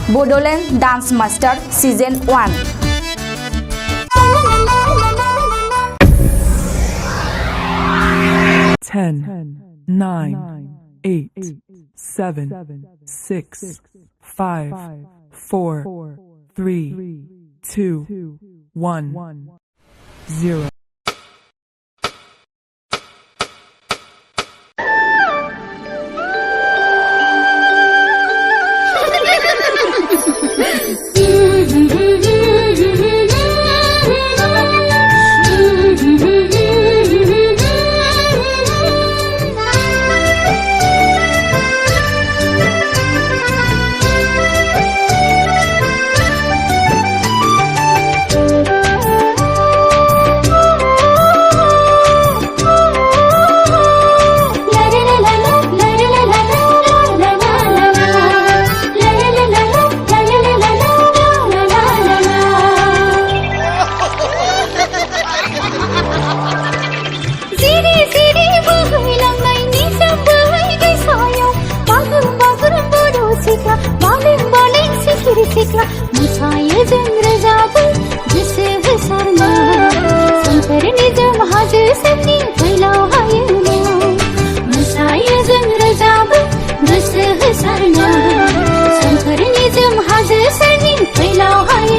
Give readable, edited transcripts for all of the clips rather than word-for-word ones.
Bodoland dance master season 1 10, 9, 8, 7, 6, 5, 4, 3, 2, 1, 0. मुसाये जंग जाबो जिसे है सरना संकर निज महाज सनी फैलाओ हाय मुसाये जंग जाबो जिसे है सरना संकर निज महाज सनी फैलाओ हाय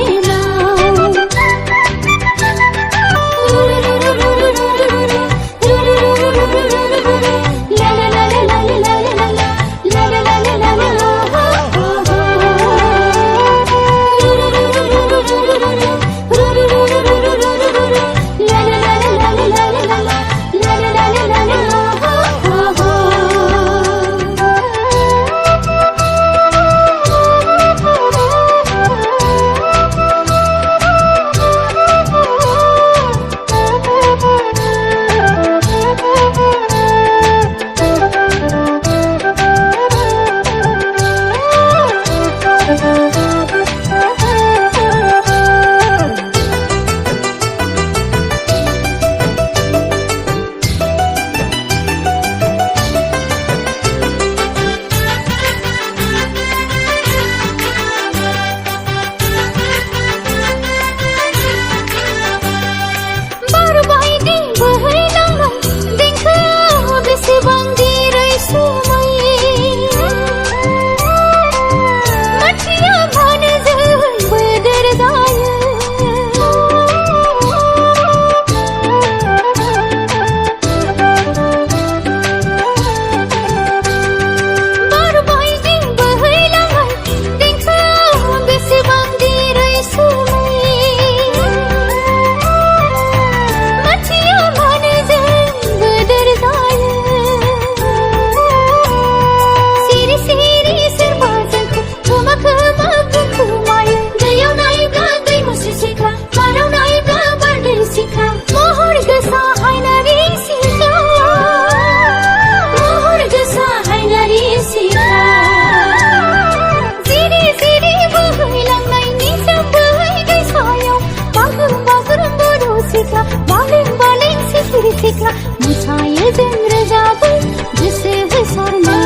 मुसाये जंग जाबो जिसे है सरना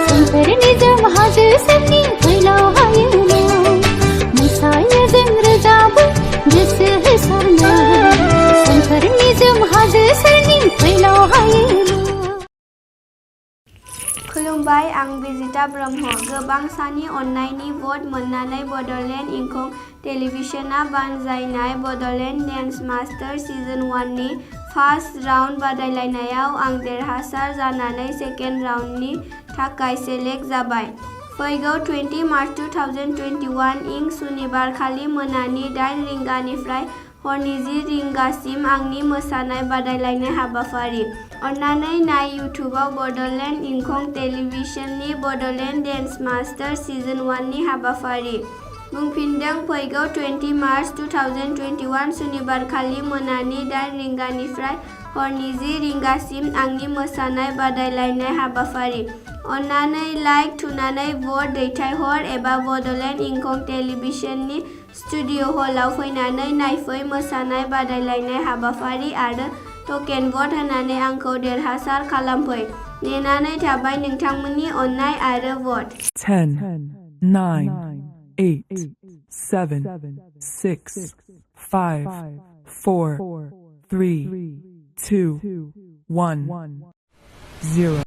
संकर निज महाज सनी फैलाओ हाय मुसाये जंग जाबो जिसे है सरना संकर निज महाज सनी फैलाओ हाय खुलुमबाय आं बिजिता ब्रह्म गोबां सानि अननायनि भट मोननानै बड'लेण्ड इंखं टेलिभिजनआ बानजायनाय बड'लेण्ड डान्स मास्टार सीजन 1 नि फार्स्ट राउन्ड बादायलायनायाव आं देरहासार जानानै सेकेन्ड राउन्डनि थाखाय सेलेक्ट जाबाय। फैगौ 20 मार्च 2021 इं सुनिबारखालि मोनानि 8 रिंगानिफ्राय हरनि 10 रिंगासिम आंनि मोसानाय बादायलायनाय हाबाफारि। अन्नानै नाय इउट्युबाव बड'लेण्ड इंखं टेलिभिजननि बड'लेण्ड डान्स मास्टार सीजन 1 नि हाबाफारि। बुंफिनदों फैगौ 20 मार्च 2021 सुनिबारखालि मोनानि 8 रिंगानिफ्राय हरनि 10 रिंगासिम आंनि मोसानाय बादायलायनाय हाबाफारि। अन्नानै लाइक थुनानै भट दैथायहर एबा बड'लेण्ड इंखं टेलिभिजननि स्टुडिअ हलाव फैनानै नायफै मोसानाय बादायलायनाय हाबाफारि आरो टकेन भट होनानै आंखौ देरहासार खालामफै। नेनानै थाबाय नोंथांमोननि अननाय आरो भट। 10, 9, 8, 7, 6, 5, 4, 3, 2, 1, 0.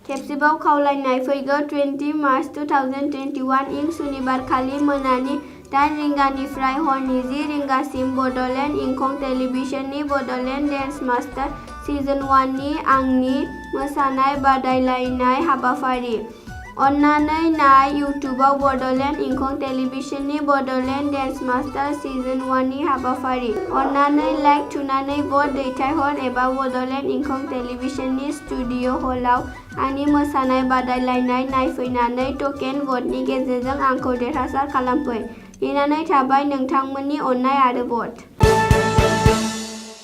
खेबसेबाव खावलायनाय फैगौ 20 मार्च 2021 इं सुनिबारखालि मोनानि 8 रिंगानिफ्राय हरनि 10 रिंगासिम बड'लेण्ड इंखं टेलिभिजननि बड'लेण्ड डेन्स मास्टार सिजन 1 नि आंनि मोसानाय बादायलायनाय हाबाफारि। अन्नानै नाय इउट्युबाव बड'लेण्ड इंखं टेलिभिजननि बड'लेण्ड डेन्स मास्टार सिजन 1 नि हाबाफारि। अन्नानै लाइक थुनानै भट दैथायहर एबा बड'लेण्ड इंखं टेलिभिजननि स्टुडिअ हलाव आंनि मोसानाय बादायलायनाय नायफैनानै टकेन भटनि गेजेरजों आंखौ देरहासार खालामफै। नेनानै थाबाय नोंथांमोननि अननाय आरो भट।